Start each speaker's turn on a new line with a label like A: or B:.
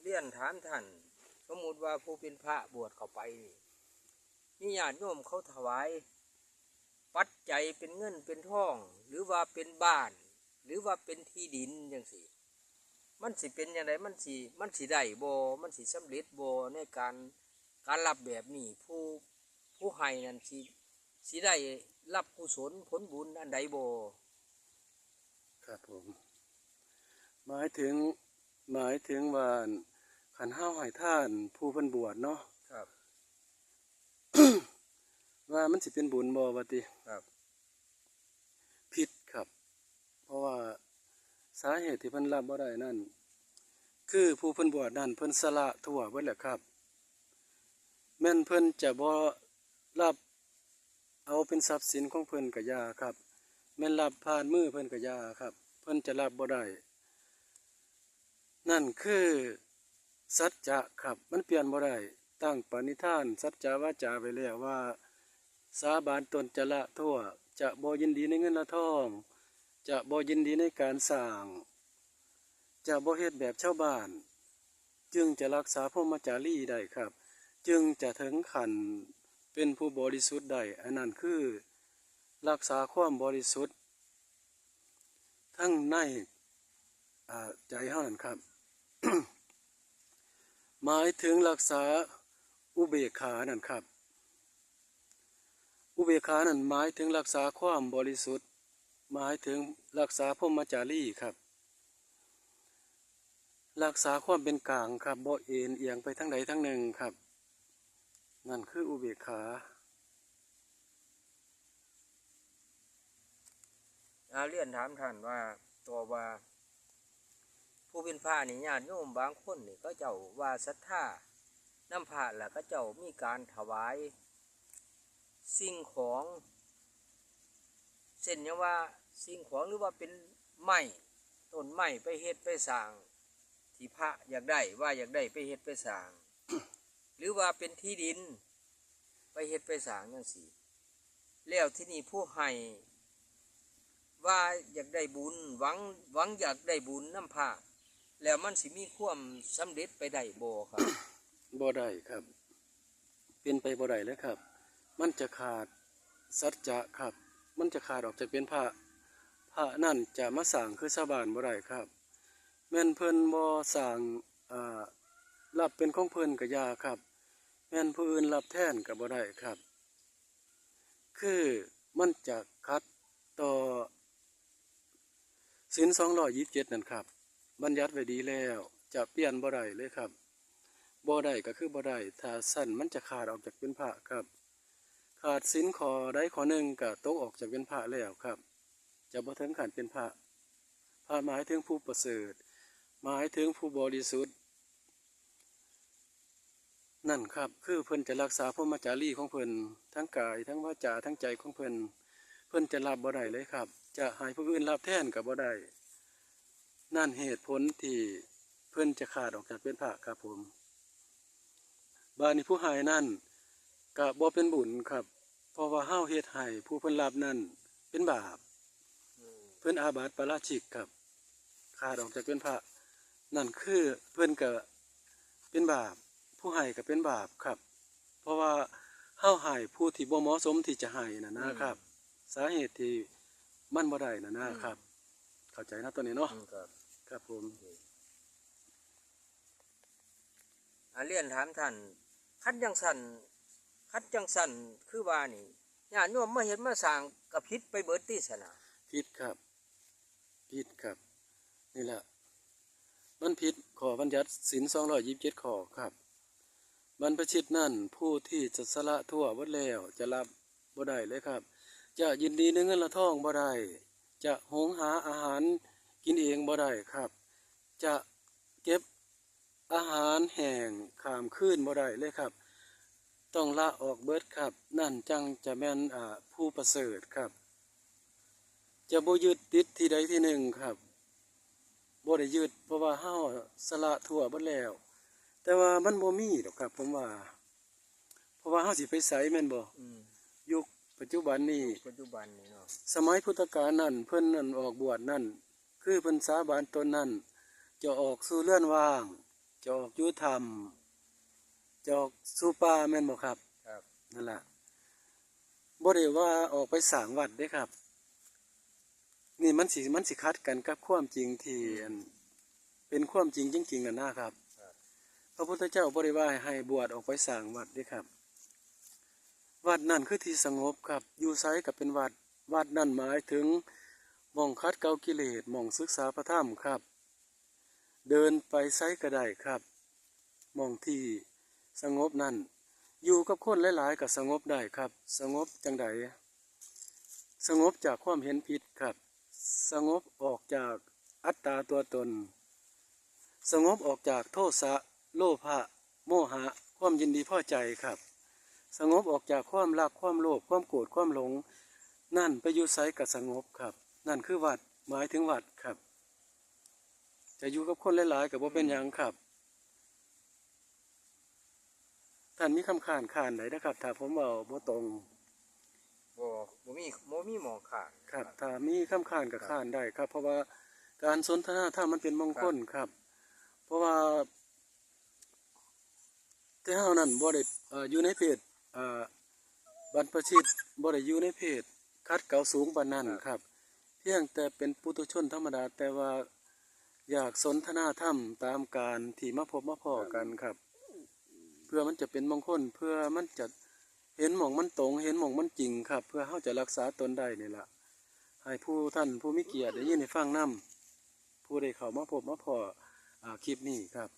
A: เรียนถามท่านสมมุติว่าผู้เป็นพระบวชเข้าไปนี่ญาติโยมเขาถวายปัจจัยเป็นเงินเป็นทองหรือว่าเป็นบ้านหรือว่าเป็นที่ดินจังซี่มันสิเป็นอย่างไรมันสิได้บ่มันสิสำเร็จบ่ในการรับแบบนี้ผู้ให้นั่นสิได้รับกุศลผลบุญอันใดบ่
B: ครับผมหมายถึงว่าขันห้าให้ท่านผู้เพิ่นบวชเนาะ
A: ครับ
B: ว่ามันสิเป็นบุญบ่ว่าติ
A: ครับ
B: ผิดครับ เพราะว่าสาเหตุที่เพิ่นรับบ่ได้นั่นคือผู้เพิ่นบวชนั่นเพิ่นสละทั่วเบิดแหละครับแม่นเพิ่นจะบ่รับเอาเป็นทรัพย์สินของเพิ่นก็ยาครับแม่นรับผ่านมือเพิ่นก็ยาครับเพิ่นจะรับบ่ได้นั่นคือสัจจะครับมันเปลี่ยนบ่ได้ตั้งปณิธานสัจจะวาจาไว้แล้วว่าสาบานตนจะละทั่วจะบ่ยินดีในเงินและทองจะบ่ยินดีในการสร้างจะบ่เฮ็ดแบบชาวบ้านจึงจะรักษาพรหมจารีได้ครับจึงจะถึงขั้นเป็นผู้บริสุทธิ์ได้อันนั้นคือรักษาความบริสุทธิ์ทั้งในใจเฮานั่นครับ หมายถึงรักษาอุเบกขานั่นครับอุเบกขานั่นหมายถึงรักษาความบริสุทธิ์หมายถึงรักษาพรหมจารีครับรักษาความเป็นกลางครับบ่เอ็นเอียงไปทั้งใดทั้งหนึ่งครับนั่นคืออุเบกขา
A: เรียนถามท่านว่าตัวว่าผู้เป็นพระนี่ญาติโยมบางคนนี่ก็เจ้าว่าศรัทธาน้ำพระแล้วก็เจ้ามีการถวายสิ่งของเช่นอย่างว่าสิ่งของหรือว่าเป็นไม้ต้นไม้ไปเฮ็ดไปสร้างที่พระอยากได้ว่าอยากได้ไปเฮ็ดไปสร้าง หรือว่าเป็นที่ดินไปเฮ็ดไปสร้างจังซี่แล้วที่นี่ผู้ให้ว่าอยากได้บุญหวังอยากได้บุญน้ำพระแล้วมันสิมีความสำเร็จไปได้บ่ครับ
B: บ่ได้ครับเป็นไปบ่ได้เลยครับมันจะขาดสัจจะครับมันจะขาดออกจากเป็นพระนั่นจะมาสร้างคือชาวบ้านบ่ได้ครับแม่นเพิ่นบ่สร้างรับเป็นของเพิ่นก็ยาครับแม่นผู้อื่นรับแทนก็บ่ได้ครับคือมันจะขัดต่อศีล227นั่นครับบัญญัติไว้ดีแล้วจะเปลี่ยนบ่ได้เลยครับบ่ได้ก็คือบ่ได้ถ้าสั้นมันจะขาดออกจากเป็นพระครับขาดศีลข้อใดข้อหนึ่งก็ตกออกจากเป็นพระแล้วครับจะบ่ถึงขั้นเป็นพระหมายถึงผู้ประเสริฐหมายถึงผู้บริสุทธิ์นั่นครับคือเพิ่นจะรักษาพรหมจารีของเพิ่นทั้งกายทั้งวาจาทั้งใจของเพิ่นจะรับบ่ได้เลยครับจะให้ผู้อื่นรับแทนก็บ่ได้นั่นเหตุผลที่เพิ่นจะขาดออกจากเป็นพระครับผมบาดนี้ผู้ให้นั่นก็บ่เป็นบุญครับเพราะว่าเฮาเฮ็ดให้ผู้เพิ่นรับนั่นเป็นบาปเพิ่นอาบัติปาราชิกครับขาดออกจากเป็นพระนั่นคือเพิ่นก็เป็นบาปผู้ให้ก็เป็นบาปครับเพราะว่าเฮาให้ผู้ที่บ่เหมาะสมที่จะให้นะครับสาเหตุที่มันบ่ได้นะครับเข้าใจนะตัวนี้เนาะครับผม
A: เรียนถามท่านคัดจังสั่นคือว่านี่ญาติโยมมาเห็นมาสร้างกับผิดไปเบิดที่สนะ
B: ผิดครับนี่แหละมันผิดข้อบัญญัติศีล227ข้อครับบรรพชิตนั่นผู้ที่จะสละทั่วเบิดแล้วจะรับบ่ได้เลยครับจะยินดีในเงินและทองบ่ได้จะหุงหาอาหารกินเองบ่ได้ครับจะเก็บอาหารแห้งข้ามคืนบ่ได้เลยครับต้องละออกเบิดครับนั่นจังจะแม่นผู้ประเสริฐครับจะบ่ยึดติดที่ใดที่หนึ่งครับบ่ได้ยึดเพราะว่าเฮาสละทั่วเบิดแล้วแต่ว่ามันบ่มีดอกครับผมว่าเพราะว่าเฮาสิไปไสแม่นบ่ยุคปัจจุบันนี้
A: เนาะ
B: สมัยพุทธกาลนั่นเพิ่นนั่นออกบวชนั่นคือเพิ่นสาบานตนนั่นจะออกสู่เรือนว่าง จอกอยู่ถ้ำจอกสู่ป่าแม่นบ่ครับ
A: ครับ
B: นั่นล่ะบ่ได้ว่าออกไปสร้างวัดเด้ครับนี่มันสิขัดกันกับความจริงที่อันเป็นความจริงจริงๆนั่นนะครับ
A: ครับ
B: พระพุทธเจ้าบ่ได้ว่าให้บวชออกไปสร้างวัดเด้ครับวัดนั่นคือที่สงบครับอยู่ไสก็เป็นวัดวัดนั่นหมายถึงหม่องคัดเกลากิเลสหม่องศึกษาพระธรรมครับเดินไปไสก็ได้ครับหม่องที่สงบนั่นอยู่กับคนหลายๆก็สงบได้ครับสงบจังใดสงบจากความเห็นผิดครับสงบออกจากอัตตาตัวตนสงบออกจากโทสะโลภะโมหะความยินดีพอใจครับสงบออกจากความรักความโลภความโกรธความหลงนั่นไปอยู่ไสก็สงบครับนั่นคือวัดหมายถึงวัดครับจะอยู่กับคนหลายๆก็บ่เป็นหยังครับท่านมีคำขานไหนนะครับถ้าผมเอาบ่ตรง
A: บ่มีหมองขาด
B: ครับถ้ามีคำขานกับขานได้ครับ เพราะว่าการสนทนาธรรมมันเป็นมงคลครับ เพราะว่าแต่เฮานั้นบ่ได้อยู่ในเพศบรรพชิตบ่ได้อยู่ในเพศคัดเกลาสูงปานนั้นครับ เพียงแต่เป็นปุถุชนธรรมดาแต่ว่าอยากสนทนาธรรมตามการที่มาพบมาพ้อกันครับ เพื่อมันจะเป็นมงคลเพื่อมันจะเห็นหม่องมันตรงเห็นหม่องมันจริงครับ เพื่อเฮาจะรักษาตนได้นี่ล่ะให้ผู้ท่านผู้มีเกียรติได้ยินได้ฟังนำผู้ได้เข้ามาพบมาพ้อคลิปนี้ครับ